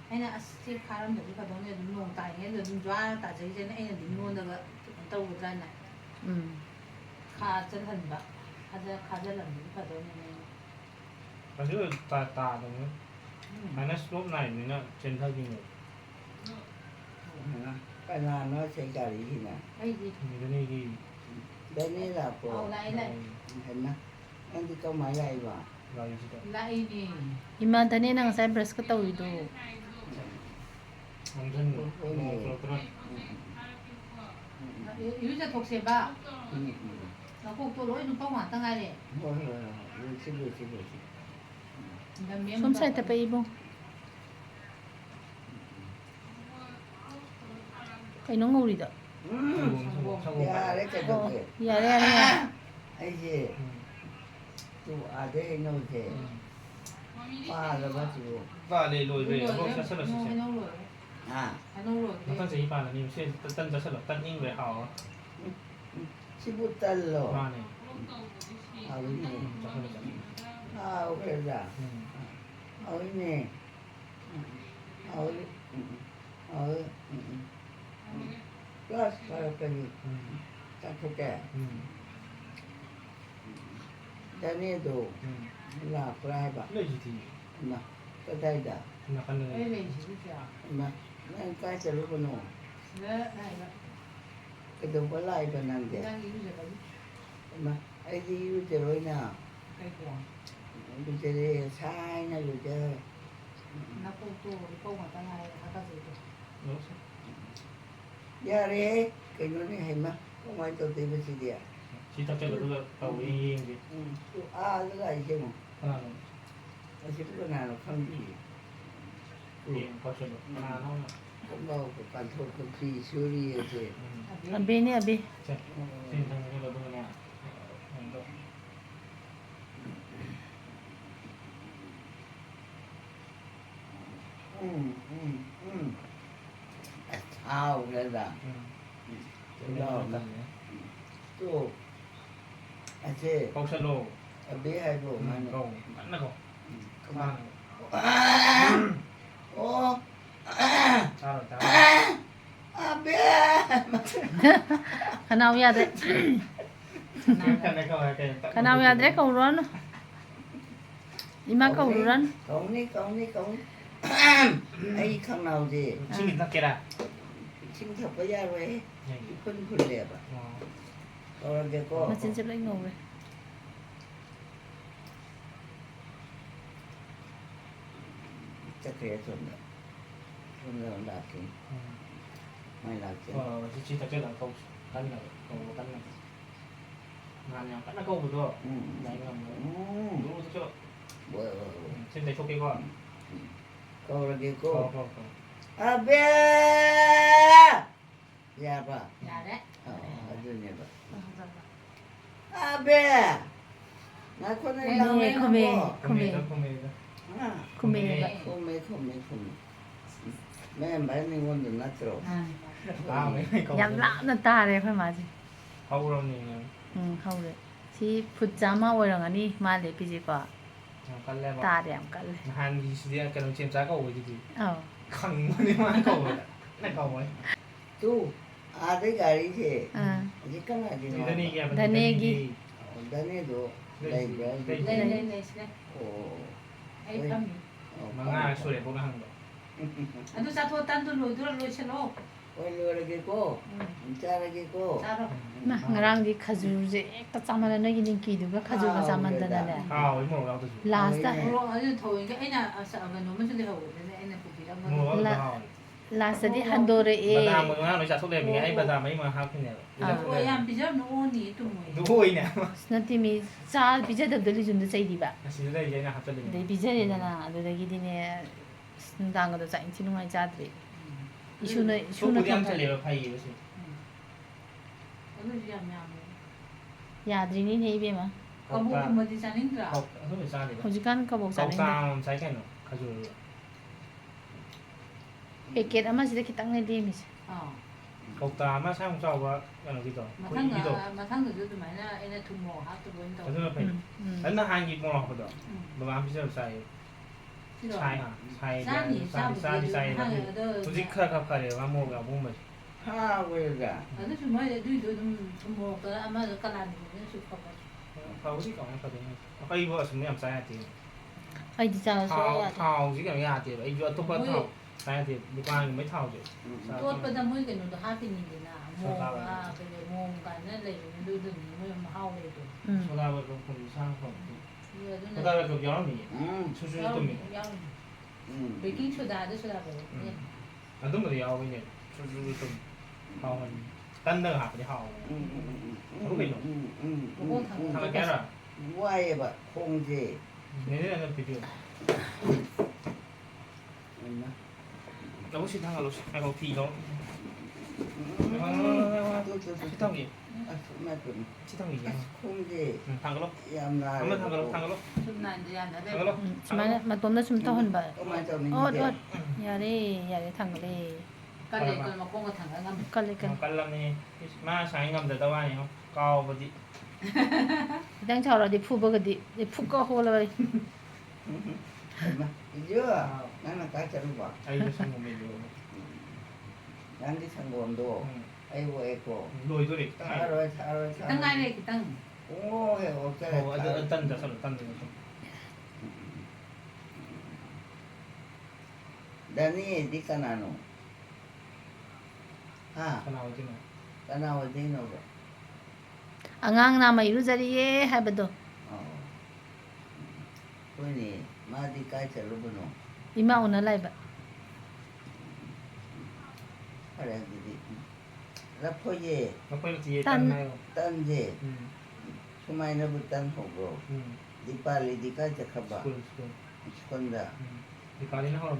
ꯑꯩꯅ ꯑꯁ ꯆꯦꯛ ꯈꯥꯔꯝꯗꯗꯤ ꯐꯗꯧꯅꯤ ꯑꯗꯨꯝ ꯅꯣꯡ ꯇꯥꯏꯉꯩꯗ ꯑꯗꯨꯝ ꯖ꯭ꯋꯥꯔ ꯇꯥꯖꯩꯁꯦꯅ ꯑꯩꯅꯗꯤ ꯃꯤꯉꯣꯟꯗꯒ ꯀꯩꯅꯣ ꯇꯧꯒꯗ꯭ꯔꯥꯅ ꯈꯥꯖꯤꯜꯍꯟꯕ ꯈꯥꯖꯤꯜꯍꯟꯕꯗꯤ ꯐꯗꯧꯅꯤ ꯑꯗꯨ ꯇꯥꯗꯕꯅꯤ ꯍꯥꯏꯅ ꯁ꯭ꯂꯣꯞ ꯅꯥꯏꯕꯅꯤꯅ ꯆꯦꯟꯊꯈꯤꯅꯦꯕ ꯀꯅꯥꯅꯣ ꯁꯤ ꯒꯥꯔꯤꯁꯤꯅ ꯑꯩꯗꯤ ꯃꯤꯗꯅꯤꯒꯤ ꯗꯅꯦ ꯂꯥꯛꯄ꯭ꯔꯣ ꯑꯧ ꯂꯥꯛꯑꯦ ꯍꯩꯃ ꯅꯪꯗꯤ ꯀꯃꯥꯏꯅ ꯂꯥꯛꯏꯕ ꯒꯥꯔꯤꯁꯤꯗ ꯂꯥꯛꯏꯅꯦ ꯏꯃꯥꯗꯅꯦꯅ ꯉꯁꯥꯏ ꯕ꯭ꯔꯁꯀ ꯇꯧꯔꯤꯗꯣ ꯏꯔꯨꯖꯊꯣꯛꯁꯦꯕ ꯅꯀꯣꯛꯇꯣ ꯂꯣꯏ ꯅꯨꯄꯥ ꯉꯥꯛꯇ ꯉꯥꯏꯔꯦ ꯍꯣꯏ ꯂꯨꯁꯤ ꯁꯣꯝ ꯁꯥꯏꯗ ꯄꯩ ꯏꯕꯨꯡ ꯀꯩꯅꯣ ꯉꯧꯔꯤꯗꯣ ꯌꯥꯔꯦ ꯑꯣ ꯀꯩꯗꯧꯒꯦ ꯌꯥꯔꯦ ꯑꯩꯁꯦ ꯑꯥꯗꯩ ꯍꯩꯅꯧꯁꯦ ꯄꯥꯜꯂꯕ ꯁꯤꯕꯨ ꯄꯥꯜꯂꯦ ꯂꯣꯏꯈ꯭ꯔꯦ ꯑꯃꯨꯛ ꯆꯠꯁꯤꯜꯂꯁꯤꯁꯦ ꯍꯩꯅꯧ ꯂꯣꯏꯔꯦ ꯍꯥ ꯍꯩꯅꯧ ꯂꯣꯏꯔꯦ ꯃꯊꯪ ꯆꯍꯤ ꯄꯥꯜꯂꯅꯤ ꯁꯤ ꯇꯟ ꯆꯠꯁꯤꯜꯂꯣ ꯇꯟ ꯏꯪꯈ꯭ꯔꯦ ꯍꯥꯎꯔ ꯁꯤꯕꯨ ꯇꯜꯂꯣ ꯃꯥꯅꯦ ꯍꯥꯎꯏꯅꯦ ꯆꯠꯁꯤꯜꯂꯣ ꯍꯥꯎꯈ꯭ꯔꯗ ꯍꯥꯎꯏꯅꯦ ꯍꯥꯎꯏ ꯍꯥꯎꯏ ꯀ꯭ꯂꯥꯁ ꯐꯔꯛꯀꯅꯤ ꯆꯥꯊꯣꯛꯀꯦ ꯗꯅꯦꯗꯣ ꯂꯥꯛꯄ꯭ꯔꯥ ꯍꯥꯏꯕ ꯂꯩꯁꯤꯗꯤ ꯏꯃꯥ ꯀꯗꯥꯏꯗ ꯅꯥꯀꯟꯗ ꯑꯩ ꯂꯩ ꯂꯩꯁꯤꯗꯤ ꯀꯌꯥ ꯏꯃꯥ ꯅꯪ ꯀꯥꯏ ꯆꯠꯂꯨꯕꯅꯣ ꯁꯤꯗ ꯂꯥꯛꯏꯕ ꯀꯩꯗꯧꯕ ꯂꯥꯛꯏꯕ ꯅꯪꯗꯤ ꯅꯪꯒꯤ ꯏꯔꯨꯖꯕꯒꯤ ꯏꯃꯥ ꯑꯩꯗꯤ ꯏꯔꯨꯖꯔꯣꯏꯅ ꯀꯩꯒꯤ ꯂꯨꯖꯔꯦ ꯉꯁꯥꯏꯅ ꯂꯨꯖꯔꯦ ꯅꯀꯣꯛꯇꯣ ꯂꯨꯄꯧ ꯉꯥꯛꯇ ꯉꯥꯏꯔꯦ ꯍꯥꯀꯠꯆꯩꯗꯣ ꯌꯥꯔꯦ ꯀꯩꯅꯣꯅꯦ ꯍꯩꯃ ꯀꯃꯥꯏꯅ ꯇꯧꯗꯣꯏꯕ ꯁꯤꯗꯤ ꯁꯤ ꯊꯛꯆꯜꯂꯣ ꯑꯗꯨꯒ ꯇꯧꯋꯦ ꯌꯦꯡꯒꯦ ꯑꯥꯗ ꯂꯥꯛꯏꯁꯦ ꯑꯃꯨꯛ ꯀꯅꯥꯅꯣ ꯑꯁꯤꯕꯨ ꯀꯅꯥꯅꯣ ꯈꯪꯗꯤꯌꯦ ꯌꯦꯡ ꯀꯧꯁꯜꯂꯣ ꯀꯅꯥꯅꯣ ꯈꯣꯡꯒ꯭ꯔꯥꯎꯒ ꯀꯥꯟꯊꯣꯛꯄ ꯐꯤ ꯁꯨꯔꯤꯌꯦꯁꯦ ꯑꯕꯦꯅꯦ ꯑꯕꯦ ꯁꯦ ꯁꯤ ꯊꯝꯃꯒ ꯑꯗꯨꯒꯅꯦ ꯀꯩꯅꯣ ꯇꯧ ꯍꯥꯎꯈ꯭ꯔꯦꯗ ꯇꯣ ꯑꯁꯦ ꯀꯧꯁꯜꯂꯣ ꯑꯕꯦ ꯍꯥꯏꯕ꯭ꯔꯣ ꯃꯥꯅ ꯀꯧ ꯀꯟꯅ ꯀꯧ ꯀꯃꯥꯏ ꯃꯥꯅ ꯑꯣ ꯇꯥꯔꯣꯏ ꯑꯕꯦ ꯈꯅꯥꯎ ꯌꯥꯗ꯭ꯔꯦ ꯀꯟꯅ ꯀꯧ ꯍꯥꯏꯔꯛꯀꯦ ꯈꯅꯥꯎ ꯌꯥꯗ꯭ꯔꯦ ꯀꯧꯔꯨꯔꯅꯨ ꯏꯃꯥ ꯀꯧꯔꯨꯔꯅꯨ ꯀꯧꯅꯤ ꯑꯩ ꯈꯪꯅꯥꯎꯁꯦ ꯏꯁꯤꯡ ꯊꯛꯀꯦꯔꯥ ꯏꯁꯤꯡ ꯊꯛꯄ ꯌꯥꯔꯣꯏ ꯏꯐꯨꯟ ꯐꯨꯜꯂꯦꯕ ꯀꯧꯔꯒꯦꯀꯣ ꯃꯆꯤꯟꯁꯦ ꯂꯣꯏ ꯉꯧꯔꯦ ꯆꯠꯈ꯭ꯔꯦ ꯁꯣꯝꯗ ꯂꯥꯛꯈꯤ mai là chuyện chỉ thật chất là câu cắn là câu cắn là ngàn nhau cắn là câu rồi này là đúng chưa bữa trên đây cho cái con câu là cái cô câu à bé dạ ba Dạ đấy. aduh nih ba à bé nói con này là 네, không 코메, có 코메, 코메 코메가. không mẹ mấy mình muốn được nói rồi à mấy câu 얌 라는 따래 그 맞지. hậu rồi thì 하우래. 지 붙자마 오랑아니 말레 비지가 cắn lên vào 따래 안 깔래. hàng gì xí cái đồng chim trái câu rồi gì 어. khăng đi mà câu rồi này câu rồi tu ada garis sih 응. jadi kan ada dan ini ya Dan ini. dan itu Đây. library Lên lên lên lên. oh Ấy âm. mà nga số để cô hàng đó Anh tôi sao thôi tan tôi lùi xe lô. ôi lừa lagi cô cha lagi cô Sao rồi? 나 ngarangi khajurje ekta chamana nagi ninki duga khajurga chamandana hao với một đâu tôi last Rồi anh thôi cái ấy là sợ mà nó mới đi hậu nên anh là phụ gì đâu mà. mua La- đó hao last di handore bà e ta mới nói nói chả số để mình ấy bà ta mấy mà hao cái này Ôi em bây giờ nó nỉ tụi mày. đúng rồi nè snatimi cha bijadabdali junda chaidiba xí đây vậy là học cho mình 네 비자리잖아. 아들에게디네 신당도 자 인치능아이 자들이 이슈는 số của em 평가 sẽ đều phải gì đó Nó gì làm nhảm. 야들이니 네 입에마 Có bộ mà đi sang đến rồi. câu số để sao thì 호지간 câu 까복자네 sao trái cái nó 가지고 베켓 아마 시대기 땅내 디미지 Ờ. câu ta mà sao không sao quá cái gì đó Mà cái gì đó thằng người tụi mày là anh là thùng mỏ hát tụi bên cái đầu. gì phải anh nó hàng gì mua lọc đó bà bạn bây giờ xài Chứ rồi. xài hả xài Sao nhỉ? Sao xài bị xài thằng là ở đó. tôi chỉ khơi khơi khơi mà mua gạo mua mình ha quê cả Ở đó chúng mày đuôi đuôi thùng mỏ cái ama cái lan thì nó sụp không. không có gì cả không có gì vừa xem làm sai thì 아이디 자서 thao thao chỉ cần thì ấy vừa tôi có thao sai thì đi qua mấy thao chứ Tốt bây giờ mới cái nó hát thì nhìn là mồm à cái mồm cái nó lấy đuôi đuôi mới mà hao lấy được. chúng ta vừa cùng sang phòng Giờ chúng nó ta vừa cùng gió mình ừ chút chút tụi mình ừ Vì kinh cho đá đó cho đá vậy. anh đúng rồi gió bây giờ chút chút tụi hao mình tân nữa học thì hao không biết rồi thằng cái rồi quay bà không gì nếu là cái chuyện đâu có thằng nào hay có thì đó cái thằng gì cái thằng gì không gì thằng cái lúc em là thằng cái lúc Chút này thì ăn ở thằng cái đây. lúc 지만 맞돈다 좀 떠한 봐 có mai cho mình 엇 야래 탕글이 Cái này còn mà con có thằng ăn ngâm. 깔리깔 cái lần này mà sáng ngầm từ đâu anh không cao vào đi đang chào là đi phụ bơ đi phụ có hồ là chưa nó là cái chân bạc ai đi sang một mình rồi đang đi sang nguồn đồ ai vô eco lùi tôi đi xa rồi xa rồi xa Tăng ngay đây cái tăng. ôi ok ở tân giờ sao được tân rồi Dani di kanano ha cái nào chứ nào kanawa din no 앙앙 나마 이루자리에 하버도 pwede madi ka sa lubuno 이마 오늘 라이브 para gidi rapoye nó quay gì Tân. tân này tanje sumay na butan hogo di pali di ka sa kaba school school skunda thì có đến nó rồi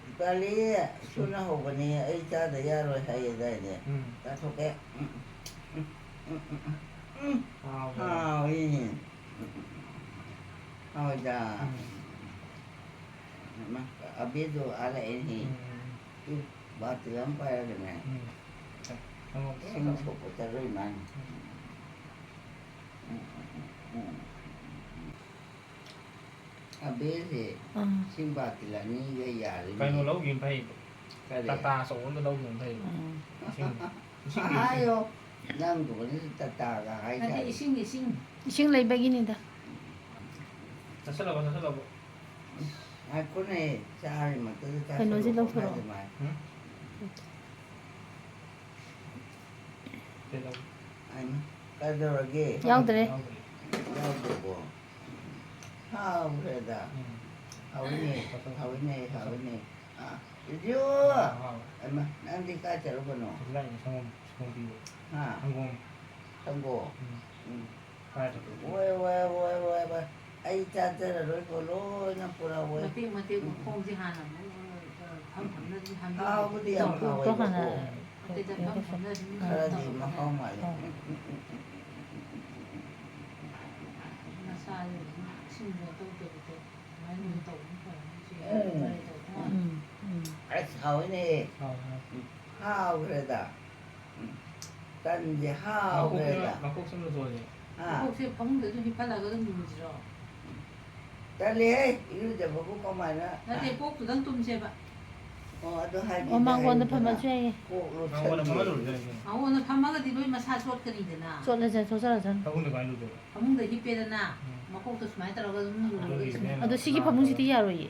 di pali suna hogo ni ay cha da yaro haye dai ne mình ta to ke ao ha yin ha da ma abido ala ini batu yang payah dengan sing sopo taroy man abese sing batila ni gaya phải nó lâu gì phải kali ta ta số nó lâu gì phải ayo nang ko ni tata ka hay Cái ka này sinh thì sinh. 이싱 라이브기니다 nó sẽ là ako na sorry mato ta Kay Nozy daw pero. thế đâu ay kadorage 야우드레 yaw ko ha reda hawini ah Yo, emang nanti kaca lu penuh. Selain sangom biru. Ha, Sangom. tunggu. Kaca. Woi. Ai caca lu kalau ngapura woi. mati kong si hana ham na di ham Kau pun dia 또 mau 또 woi. 하나 mati da ham na di Kalau di mau mali. na sa sin mo to to mai ni to ko Ai sao ini? 아. Hao 그래다. 단지 hao 그래다. 막국 숨는 소리. 아, 혹시 방도 좀 휘발라거든 누구지로 달리 이거 좀 보고 가만아. 나한테 꼭 부담 좀 제발 또 하기. 엄마한테 밥만 줘야 꼭로 아무거나 천지. 밥만 올려 이제. 아 오늘 밥 먹어도 이러면 사수었거든요 쫄래자 조사라전 가군데 많이 넣어. 밥 먹다 휘빼잖아 막 꼭도 많이 따라가거든 누구지 아도 시기 밥뭉치 야로이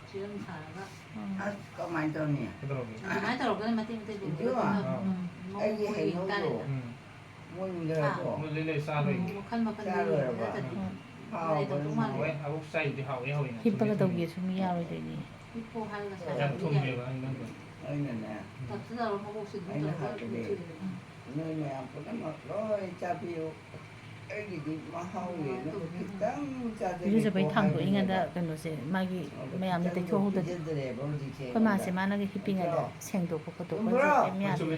지금 살아가 아, 가만 둬니. 그러더라고. 많이 따라가거든 맞대 아이기 해놓고 응. 문 열고. 뭐 릴레이 싸도 있고. 뭐 칼만 hao 왜 아국 사이드 하고 하고 있는. 힙바가 더기에 좀 야로이더니 휘포 하는 거 양 통제가 있는 거. 아니네. 답스다로 하고 혹시 누구도 너네 아프다 막 너희 잡이요. 애기들 막 하고 있는 거 그땅 짜들. 요새 배 탕도 인간다 그노세 마기 매암데 교호도 그마세 만나게 힙빙하다 생도 그것도 그저 애미야 좀.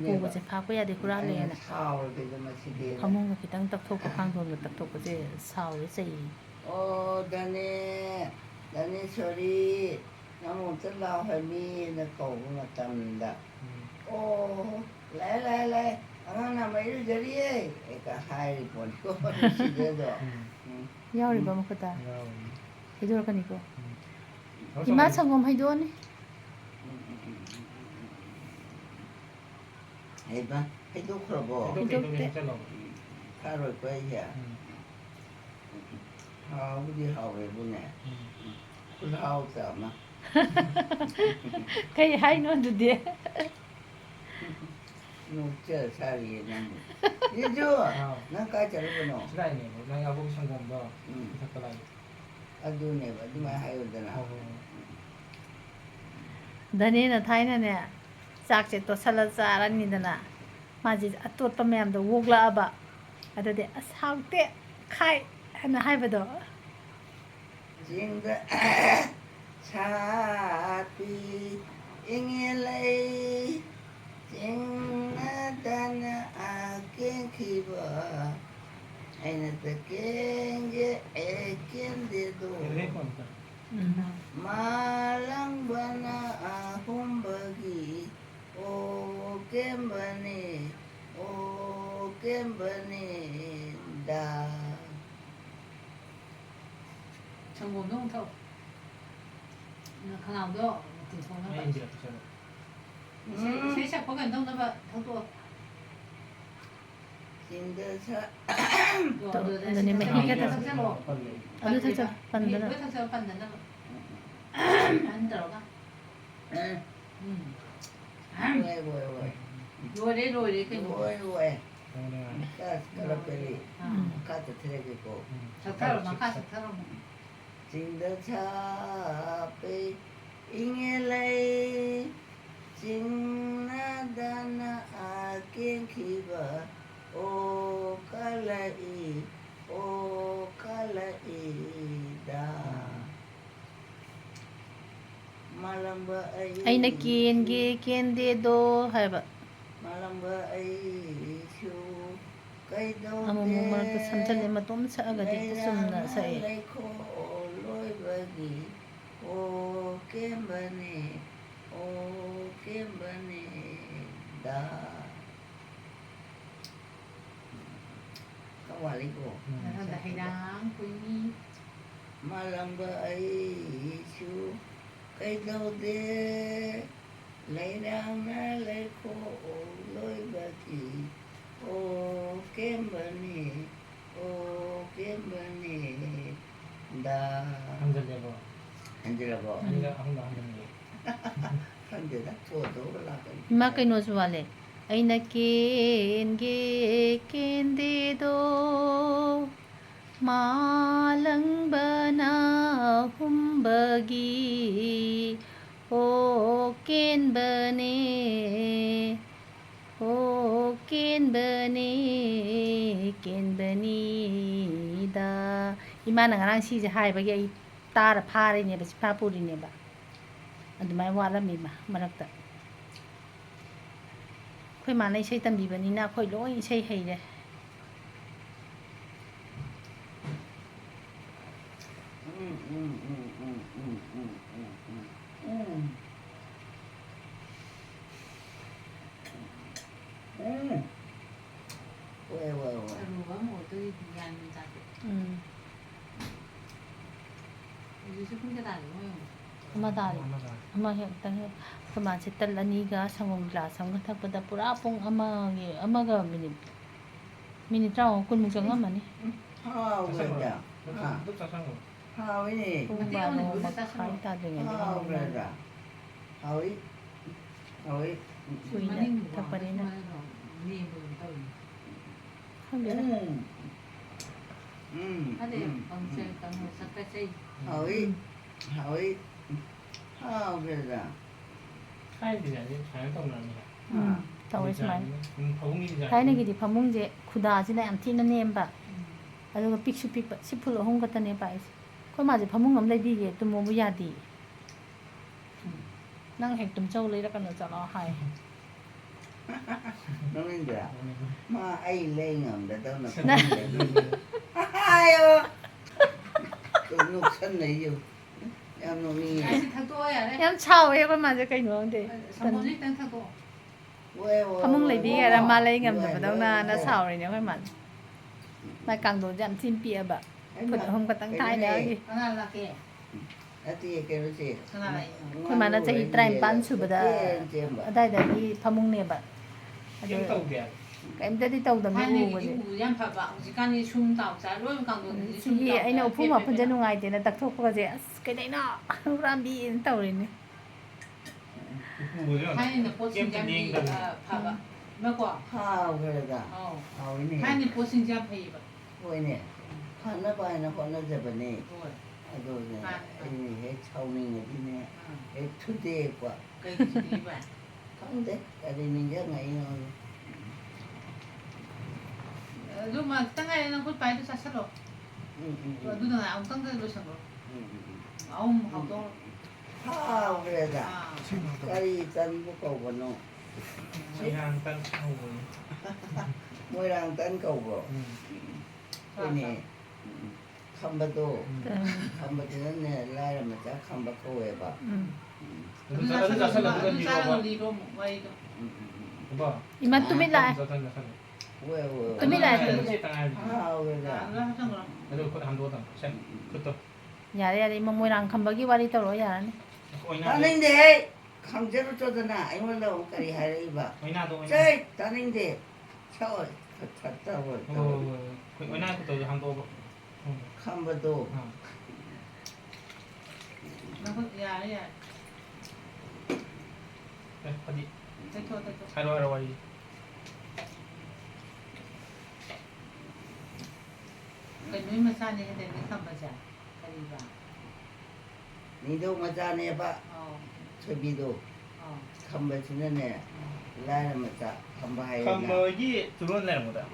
보고 제 파고야 돼 그러려나 사월 되게 맛있대. 가문가 기땅 딱 토고 강도로 딱 토고 제 사오에 제이 나네 소리 너무 들라하미 나 거구나 땀다.来，那没人这里，个海里过去，是这个。 야오리 봐 먹다 이도록 하니고 이마 성공 해도니 해봐, 해도 그러고. 가로 거야. 우리 하고 보네. 그 하고 잖아. kai hai no dude 노체 살이는. 이죠. 나 가자로 보노. 시간이네. 나 아국 성공도. 잠깐만. 아두네, 아두마 하요잖아. dane na thaina ne chak che to sala charani dana maji atot pa mem do wogla aba adade ashaute khai hana haibado 진짜 차피 잉일레이 징나다나 아낀 키바 아이나다 ken게 에켄데도 말랑바나 아홈바기 오 겜바니 다 전공동 더 강남도 대통령 세샷 보면 너무 더 진짜사 dane me hikata adu thacha pandana 안 들어가. 왜 요래 그 까라페리 카트 트레기고 작가로만 가서 사람 진짜사페 잉엘레이 징나다나 아낀 키바 오 칼라이다 malamba ai na ken ge ken de do haiba malamba ai chu kai do amu mu mar ko samchale matom sa aga de sumna sa e ko loi bagi o kembane da kawali ko 다해랑 보이니 malamba ai chu cây đâu đê lấy đang na lấy khô lôi bà kỳ ô kem bà nè đà 한지라고 한지 다 줘도 올라가 ma kai no swale ai na ken de do malang bana hum ꯀꯝꯕꯒꯤ ꯍꯣ ꯀꯦꯟꯕꯅꯦ ꯍꯣ ꯀꯦꯟꯕꯅꯦ ꯀꯦꯟꯕꯅꯤꯗ ꯏꯃꯥꯅ ꯉꯔꯥꯡ ꯁꯤꯁꯦ ꯍꯥꯏꯕꯒꯤ ꯑꯩ ꯇꯥꯔ ꯐꯥꯔꯤꯅꯦꯕ ꯁꯤꯐꯥ ꯄꯨꯔꯤꯅꯦꯕ ꯑꯗꯨꯃꯥꯏꯅ ꯋꯥꯠꯂꯝꯃꯤꯕ ꯃꯔꯛꯇ ꯑꯩꯈꯣꯏ ꯃꯥꯅ ꯏꯁꯩ ꯇꯝꯕꯤꯕꯅꯤꯅ ꯑꯩꯈꯣꯏ ꯂꯣꯏ ꯏꯁꯩ ꯍꯩꯔꯦ ꯑꯔꯨꯕ ꯑꯃ ꯑꯣꯏꯗꯣꯏꯗꯤ ꯒ꯭ꯌꯥꯟ ꯃꯦꯟ ꯇꯥꯗꯦ ꯍꯧꯖꯤꯛꯁꯨ ꯄꯨꯡ ꯀꯌꯥ ꯇꯥꯔꯦ ꯃꯣꯏ ꯑꯃ ꯇꯥꯔꯦ ꯑꯃ ꯍꯦꯛꯇꯪ ꯑꯩꯈꯣꯏ ꯃꯥꯁꯦ ꯇꯜ ꯑꯅꯤꯒ ꯁꯪꯒꯣꯝ ꯒ꯭ꯂꯥꯁ ꯑꯃꯒ ꯊꯛꯄꯗ ꯄꯨꯔꯥ ꯄꯨꯡ ꯑꯃꯒ ꯃꯤꯅꯤꯠ 30 ꯀꯨꯟꯃꯨꯛ ꯆꯪꯉꯝꯃꯅꯤ 하오그러자. 또 짜장면. 하오이니. ꯄꯨꯡ ꯕꯥꯔꯣ ꯃꯈꯥꯏ ꯇꯥꯗ꯭ꯔꯤꯉꯩꯗ 하오그러자. 하오이. 하오이. ꯀꯨꯏꯅ ꯊꯛꯄꯅꯤꯅ ꯈꯪꯗꯦꯗ 하오이. 하오이. 하오그러자. 타일이 아니라 자연 떡라면이야. ꯇꯧꯋꯦ ꯁꯨꯃꯥꯏꯅ ꯐꯃꯨꯡꯒꯤ ꯊꯥꯏꯅꯒꯤꯗꯤ ꯐꯃꯨꯡꯁꯦ ꯈꯨꯗꯥꯁꯤꯅ ꯌꯥꯝ ꯊꯤꯅ ネꯝꯕ ꯑꯗꯨꯒ ꯄꯤꯛꯁꯨ ꯄꯤꯛꯄ 10 ꯐꯨꯠ 3 ꯈꯛꯇꯅꯦ ꯄꯥꯏꯁꯦ ꯑꯩꯈꯣꯏ ꯃꯥꯁꯦ ꯐꯃꯨꯡ ꯑꯃ ꯂꯩꯕꯤꯒꯦ ꯇꯨꯝꯃꯣꯕꯨ ꯌꯥꯗꯦ ꯅꯪ ꯍꯦꯛ ꯇꯨꯝꯆꯧ ꯂꯩꯔꯀꯥꯟꯗ ꯆꯠꯂꯣ ꯍꯥꯏ 너는들아. 마 아이 레잉엄다 너는. 아유. 그 녹선네요. 야 놈이. 아이스 탁도어 야래. ꯌꯥꯝ ꯁꯥꯎꯋꯦ ꯑꯩꯈꯣꯏ ꯃꯥꯁꯦ ꯀꯩꯅꯣ ꯈꯪꯗꯦ 선물이 일단 탁도. ꯐꯃꯨꯡ ꯂꯩꯕꯤꯒꯦꯔꯥ ꯃꯥ ꯂꯩ ꯉꯝꯗꯕꯗꯧꯅ ꯁꯥꯎꯔꯤꯅꯦ ꯑꯩꯈꯣꯏ ꯃꯥꯁꯦ ꯃꯥꯏ ꯀꯥꯡꯊꯣꯟꯁꯦ ꯌꯥꯝ ꯊꯤꯅ ꯄꯤꯛꯑꯕ ꯐꯨꯠ 3 ꯈꯛꯇꯪ ꯊꯥꯏꯅꯒꯤ 하나 할게. ꯑꯇꯤ ꯀꯩꯅꯣꯁꯤ 하나 해. ꯑꯩꯈꯣꯏ ꯃꯥꯅ ꯆꯍꯤ 19 ꯁꯨꯕꯗ ꯑꯗꯥꯏꯗꯒꯤ ꯐꯃꯨꯡꯅꯦꯕ ꯑꯗꯨ 게임 떠오게. ꯀꯩꯝꯇꯗꯤ ꯇꯧꯗꯕꯅꯤ ꯎꯕꯁꯦ 우리 양 봐봐. 우지간이 숨 따오자. 로이 강도들이 숨 ꯁꯤꯒꯤ 따오자. ꯑꯩꯅ ꯎꯐꯨ ꯋꯥꯐꯟꯁꯦ ꯅꯨꯡꯉꯥꯏꯇꯦꯅ ꯇꯛꯊꯣꯛꯄꯒꯁꯦ ꯑꯁ ꯀꯩꯗꯩꯅꯣ ꯍꯨꯔꯥꯟꯕꯤꯅ ꯇꯧꯔꯤꯅꯦ 하이는 보신장이 봐봐. 먹고. 하오그러자. 어. 하오이니. 하이는 보신장 페이버. 호이니. 하나봐야나 혼나자버니. 뭘. 아도네. 아니 해 차오닝이네. 해 투데과. 그게 이봐. 근데 아리는 게 나이는. lúc mà tăng ngày nó cũng phải được sát rồi rồi tôi thằng ông tăng tới rồi xong rồi ông học tôi 하오그러자. 까리 짠 거거노. 그냥 딴 하고. 뭐랑 딴 거고. 호이니. 컴바도. 컴바도는 내 라이라면 자 컴바고 해봐. 누가 살라 누가 tôi 이거 ra 봐. rồi đi rồi một ngày rồi 봐. 이만 뚜밀 lại 왜 왜. 뚜밀 lại 하오그러자. nó xong rồi 그래도 그거 안 도와다. 쌤. 그것도. 야래 야래 이모 모이랑 감박이 와리 떨어 야라네 다닌데 강제로 쫓아나 아이말로 까리 하리바. 어이나도 저이 다닌데 차워 갔다고. 어이나도 한 도. 컴바도. nó cũng già đấy à 네, 어디? thế thôi 하루 하루 와이. cái núi mà xa này thì nó không bao giờ cái gì vào 니도 맞아내 봐. 저비도 컴바치는 라이라 맞아. 컴바하이. 컴버기 들어온 내는 거다.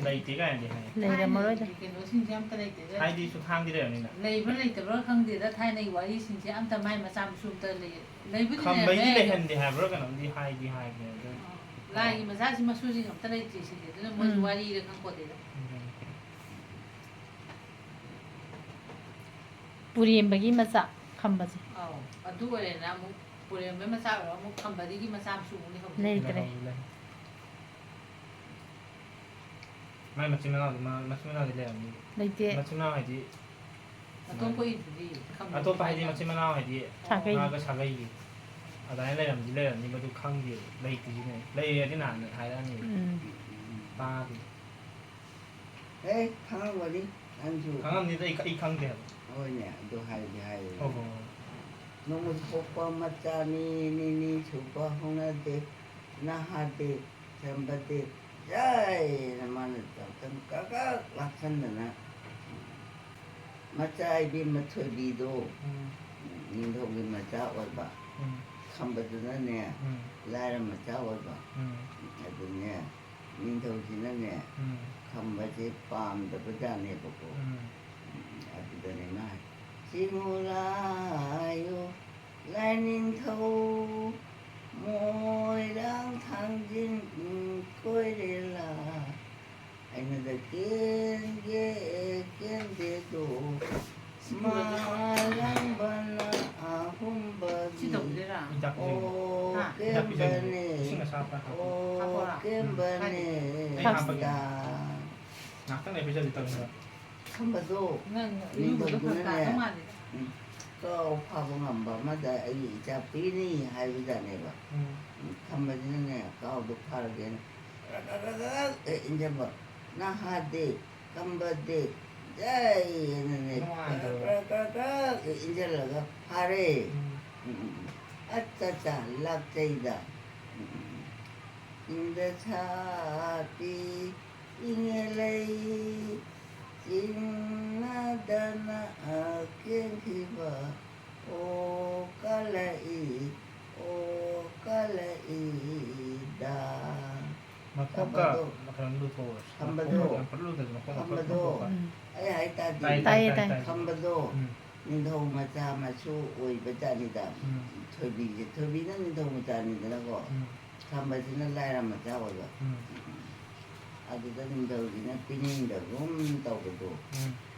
레이티가 아니지. 레이라 뭐래 cái núi sinh ra cái này thì 아이디 수 항디래요, 니나. lấy với lấy từ đó không thì đã thay này quá đi sinh ra âm thầm mai mà sam sum tơ lấy với cái 컴버기 này 레헨디 하브로가 남디 하이디 하이디. lại mà ra thì mà suy gì không tơ lấy chỉ sinh thì nó mới quá đi được không có thể 뿌리엠박이 맞아 감바지 어두 거래나 뭐 보래 몇만 사러 뭐 컴바디기만 삼수 우리 하고 레이드래 mai mà chim nào thì mà chim nào thì làm gì? 레이드에 mà chim nào hay gì? 또 거기 둘이 à tôi phải gì mà chim nào hay gì? 자기 mà cái sao gì? à đấy làm gì mà tôi không gì đây cái gì này đây cái nào hay là gì? ba thì 에이 강한 거니? 안주. 강한 데도 이 강대. 어냐 너 하이디 하이. 어허. 너무 오빠 맞자니 니니 주바 홍나데 나하데 잠바데 야이 나만은 좀 까까 락산다나. ꯃꯆꯥ ꯏꯕꯦꯝꯃ ꯊꯣꯏꯕꯤꯗꯣ ꯅꯤꯡꯊꯧꯒꯤ ꯃꯆꯥ ꯑꯣꯏꯕ ꯈꯝꯕꯗꯨꯅꯅꯦ ꯂꯥꯏꯔ ꯃꯆꯥ ꯑꯣꯏꯕ ꯑꯗꯨꯅꯦ ꯅꯤꯡꯊꯧꯁꯤꯅꯅꯦ ꯈꯝꯕꯁꯦ ꯄꯥꯝꯗꯕꯖꯥꯠꯅꯦꯕꯀꯣ ꯑꯗꯨꯗꯅꯦ ꯃꯥ ꯆꯤꯉꯨꯂꯥꯌꯣ ꯂꯥꯏꯅꯤꯡꯊꯧ ꯃꯣꯏꯔꯥꯡ ꯊꯥꯡꯖꯤꯡ ꯀꯣꯏꯔꯦꯂꯥ ꯑꯩꯅꯗ ꯀꯦꯟꯒꯦ ꯀꯦꯟꯗꯦꯗꯣ ꯃꯥꯂꯪꯕꯅ ꯑꯍꯨꯝꯕꯒꯤ ꯑꯣ ꯀꯦꯝꯕꯅꯦ ꯑꯣ ꯀꯦꯝꯕꯅꯦ ꯉꯥꯛꯇꯪ ꯂꯩ ꯄꯩꯁꯥꯗꯤ ꯇꯧꯅꯤꯡꯕ ꯈꯝꯕꯗꯣ ꯅꯤꯡꯊꯧꯗꯨꯅꯅꯦ ꯀꯥꯎ ꯐꯥꯕ ꯉꯝꯕ ꯑꯃꯗ ꯑꯩꯒꯤ ꯏꯆꯥ ꯄꯤꯅꯤ ꯍꯥꯏꯕꯖꯥꯠꯅꯦꯕ ꯈꯝꯕꯁꯤꯅꯅꯦ ꯀꯥꯎꯗꯣ ꯐꯥꯔꯒꯦꯅ ꯏꯟꯖꯕ ꯅꯍꯥꯗꯦ ꯀꯝꯕꯗꯦ ꯖꯩꯅꯅꯦ 인절라가 하래 아짜짜 락자이다 인더차비 잉엘레이 징나다나 kenkiba 오 깔라이다 Makoka makan luto. Perlu tadi makoka. ay tadi ꯈꯝꯕꯗꯣ ꯅꯤꯡꯊꯧ ꯃꯆꯥ ꯃꯁꯨ ꯑꯣꯏꯕꯖꯥꯠꯅꯤꯗ ꯊꯣꯏꯕꯤꯅ ꯅꯤꯡꯊꯧ ꯃꯆꯥꯅꯤꯗꯅꯀꯣ ꯈꯝꯕꯁꯤꯅ ꯂꯥꯏꯔ ꯃꯆꯥ ꯑꯣꯏꯕ ꯑꯗꯨꯗ ꯅꯤꯡꯊꯧꯁꯤꯅ ꯄꯤꯅꯤꯡꯗꯒꯨꯝ ꯇꯧꯕꯗꯣ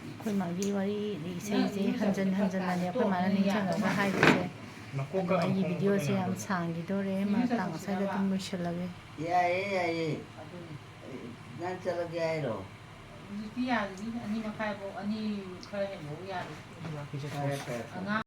ꯑꯩꯈꯣꯏ ꯃꯥꯒꯤ ꯋꯥꯔꯤ ꯏꯁꯩꯁꯦ ꯍꯟꯖꯟ ꯍꯟꯖꯟꯅꯅꯦ ꯑꯩꯈꯣꯏ ꯃꯥꯅ ꯅꯤꯡꯁꯤꯡꯉꯒ ꯍꯥꯏꯕꯁꯦ ꯑꯗꯣ ꯑꯩꯒꯤ ꯚꯤꯗꯤꯑꯣꯁꯦ ꯌꯥꯝ ꯁꯥꯡꯈꯤꯗꯣꯔꯦ ꯃꯇꯥꯡ ꯑꯁ꯭ꯋꯥꯏꯗ ꯑꯗꯨꯝ ꯂꯣꯏꯁꯤꯜꯂꯒꯦ ꯌꯥꯏꯌꯦ ꯅꯪ ꯆꯠꯂꯒꯦ ꯍꯥꯏꯔꯣ ꯍꯧꯖꯤꯛꯇꯤ ꯌꯥꯔꯅꯤ 2:30ꯐꯥꯎ 2 ꯈꯔ ꯍꯦꯟꯕꯧ ꯌꯥꯔꯤ ꯐꯔꯦ ꯑꯉꯥꯡ